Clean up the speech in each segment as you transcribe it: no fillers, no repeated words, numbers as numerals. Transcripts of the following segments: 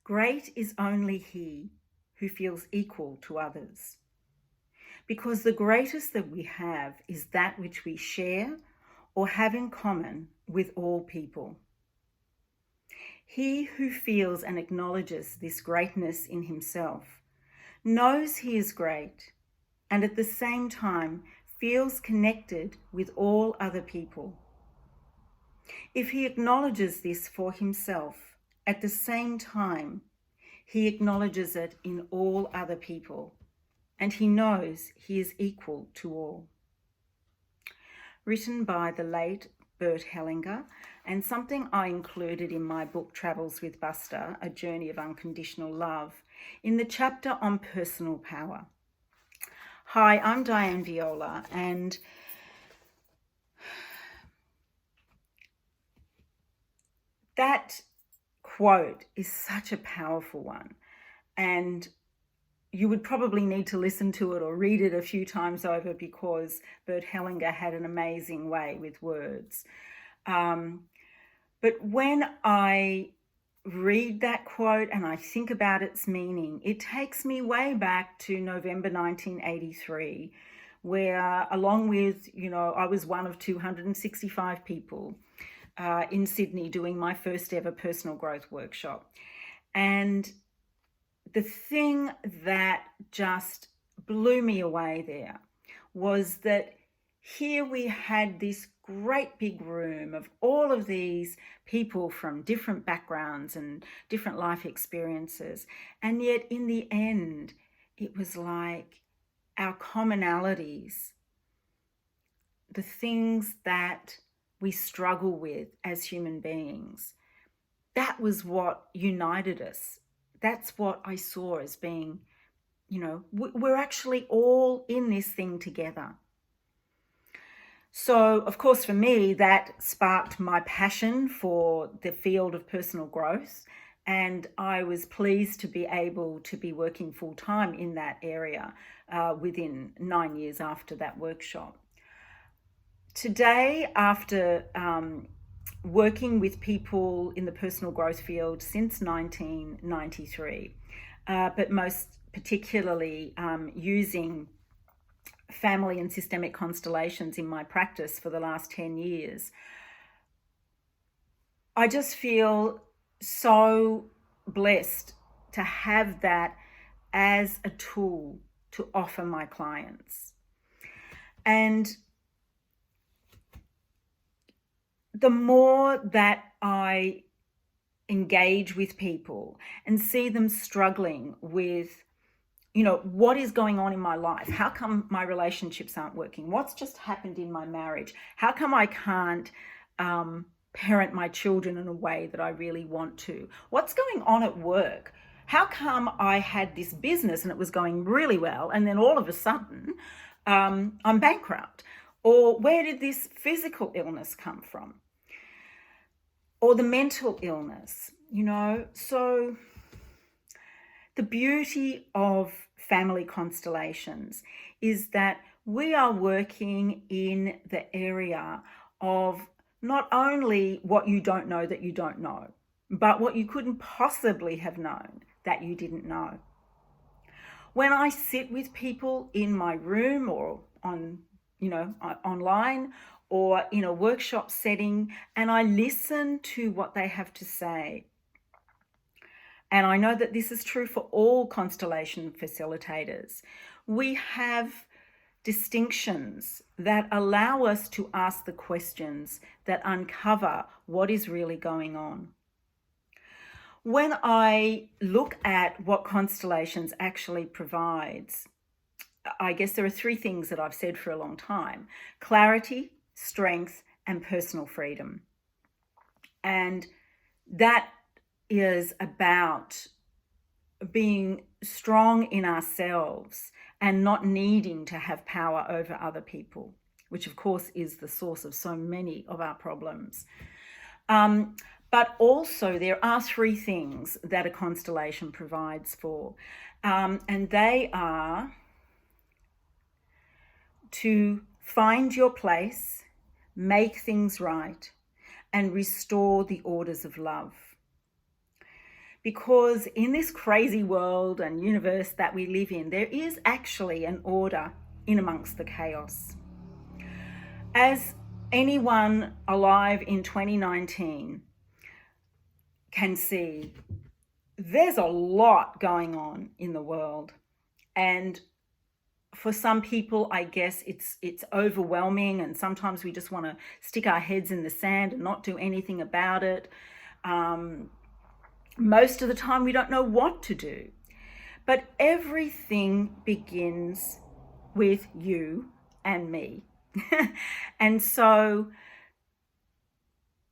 Great is only he who feels equal to others, because the greatest that we have is that which we share or have in common with all people. He who feels and acknowledges this greatness in himself knows he is great, and at the same time feels connected with all other people. If he acknowledges this for himself, at the same time, he acknowledges it in all other people, and he knows he is equal to all. Written by the late Bert Hellinger, and something I included in my book Travels with Buster, A Journey of Unconditional Love, in the chapter on personal power. Hi, I'm Diane Viola, and that quote is such a powerful one, and you would probably need to listen to it or read it a few times over, because Bert Hellinger had an amazing way with words. But when I read that quote and I think about its meaning, it takes me way back to November 1983, where along with, I was one of 265 people in Sydney doing my first ever personal growth workshop. And the thing that just blew me away there was that here we had this great big room of all of these people from different backgrounds and different life experiences. And yet in the end, it was like our commonalities, the things that we struggle with as human beings, that was what united us. That's what I saw as being, we're actually all in this thing together. So, of course, for me, that sparked my passion for the field of personal growth. And I was pleased to be able to be working full time in that area within 9 years after that workshop. Today, after working with people in the personal growth field since 1993, but most particularly using family and systemic constellations in my practice for the last 10 years, I just feel so blessed to have that as a tool to offer my clients. And the more that I engage with people and see them struggling with, what is going on in my life? How come my relationships aren't working? What's just happened in my marriage? How come I can't parent my children in a way that I really want to? What's going on at work? How come I had this business and it was going really well, and then all of a sudden I'm bankrupt? Or where did this physical illness come from? Or the mental illness, So the beauty of family constellations is that we are working in the area of not only what you don't know that you don't know, but what you couldn't possibly have known that you didn't know. When I sit with people in my room or on, online or in a workshop setting, and I listen to what they have to say, and I know that this is true for all constellation facilitators, we have distinctions that allow us to ask the questions that uncover what is really going on. When I look at what constellations actually provides, I guess there are three things that I've said for a long time: clarity, strength, and personal freedom. And that is about being strong in ourselves and not needing to have power over other people, which of course is the source of so many of our problems. But also there are three things that a constellation provides for, and they are to find your place, make things right, and restore the orders of love. because in this crazy world and universe that we live in, there is actually an order in amongst the chaos. As anyone alive in 2019 can see, there's a lot going on in the world. And for some people, I guess it's overwhelming, and sometimes we just want to stick our heads in the sand and not do anything about it. Most of the time, we don't know what to do. But everything begins with you and me. And so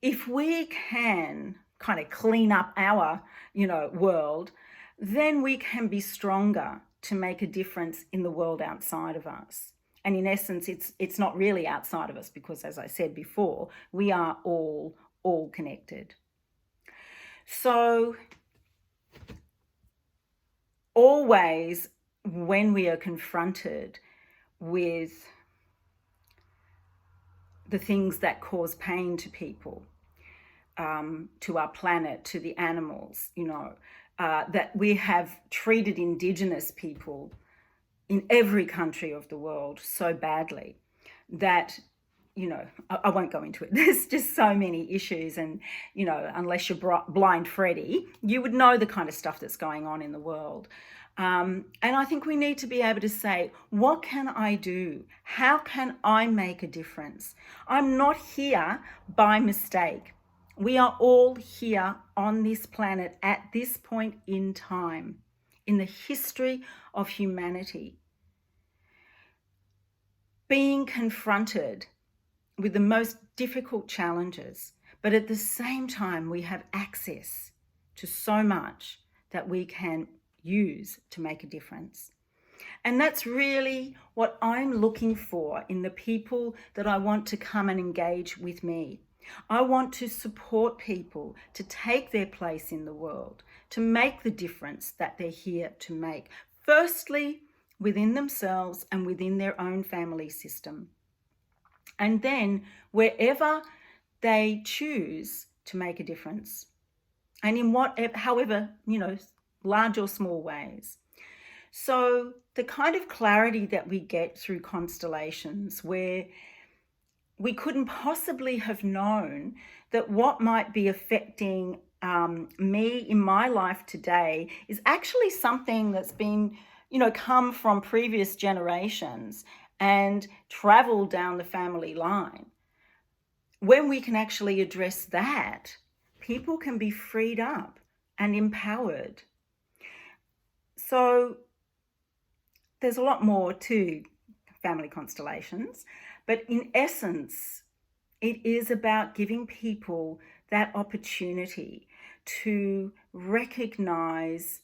if we can kind of clean up our, world, then we can be stronger to make a difference in the world outside of us. And in essence, it's not really outside of us, because as I said before, we are all connected. So always when we are confronted with the things that cause pain to people, to our planet, to the animals, that we have treated Indigenous people in every country of the world so badly that, I won't go into it. There's just so many issues, and, unless you're blind Freddy, you would know the kind of stuff that's going on in the world. And I think we need to be able to say, what can I do? How can I make a difference? I'm not here by mistake. We are all here on this planet at this point in time, in the history of humanity, being confronted with the most difficult challenges, but at the same time, we have access to so much that we can use to make a difference. And that's really what I'm looking for in the people that I want to come and engage with me. I want to support people to take their place in the world, to make the difference that they're here to make. Firstly, within themselves and within their own family system. And then wherever they choose to make a difference, and in however, large or small ways. So the kind of clarity that we get through constellations, where we couldn't possibly have known that what might be affecting me in my life today is actually something that's been, come from previous generations and traveled down the family line. When we can actually address that, people can be freed up and empowered. So there's a lot more to family constellations, but in essence, it is about giving people that opportunity to recognize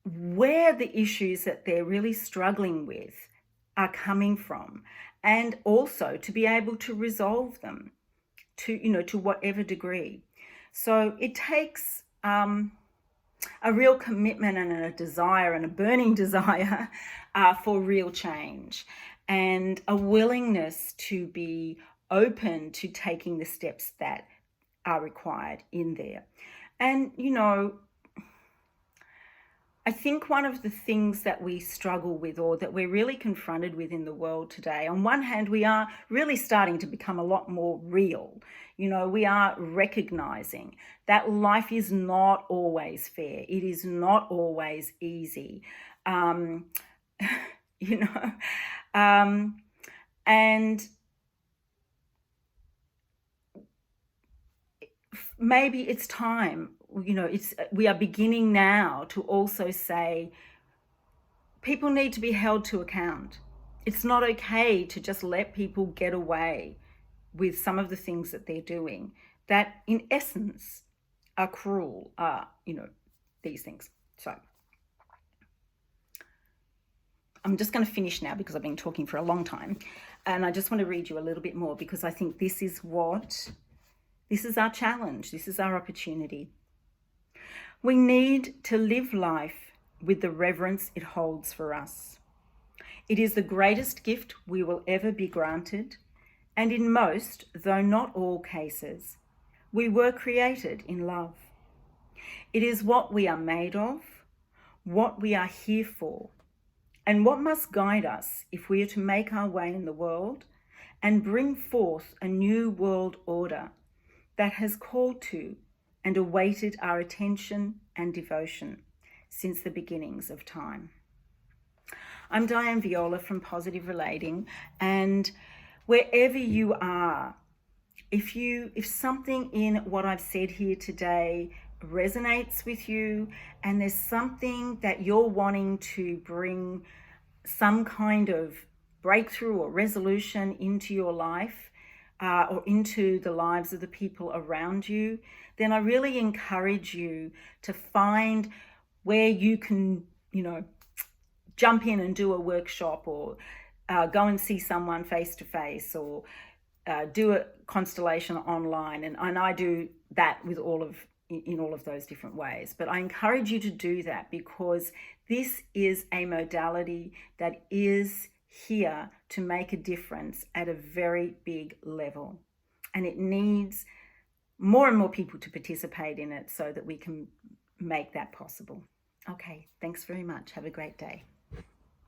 where the issues that they're really struggling with are coming from, and also to be able to resolve them to whatever degree. So it takes a real commitment and a desire, and a burning desire for real change, and a willingness to be open to taking the steps that are required in there. And, I think one of the things that we struggle with, or that we're really confronted with in the world today, on one hand, we are really starting to become a lot more real. We are recognizing that life is not always fair. It is not always easy. And maybe it's time, we are beginning now to also say people need to be held to account. It's not okay to just let people get away with some of the things that they're doing that in essence are cruel, these things. So I'm just going to finish now, because I've been talking for a long time, and I just want to read you a little bit more, because I think this is our challenge. This is our opportunity. We need to live life with the reverence it holds for us. It is the greatest gift we will ever be granted, and in most, though not all cases, we were created in love. It is what we are made of, what we are here for, and what must guide us if we are to make our way in the world and bring forth a new world order that has called to and awaited our attention and devotion since the beginnings of time. I'm Diane Viola from Positive Relating, and wherever you are, if something in what I've said here today resonates with you and there's something that you're wanting to bring some kind of breakthrough or resolution into your life, or into the lives of the people around you, then I really encourage you to find where you can, jump in and do a workshop, or go and see someone face to face, or do a constellation online. And I do that with in all of those different ways. But I encourage you to do that because this is a modality that is here to make a difference at a very big level. And it needs more and more people to participate in it so that we can make that possible. Okay, thanks very much. Have a great day.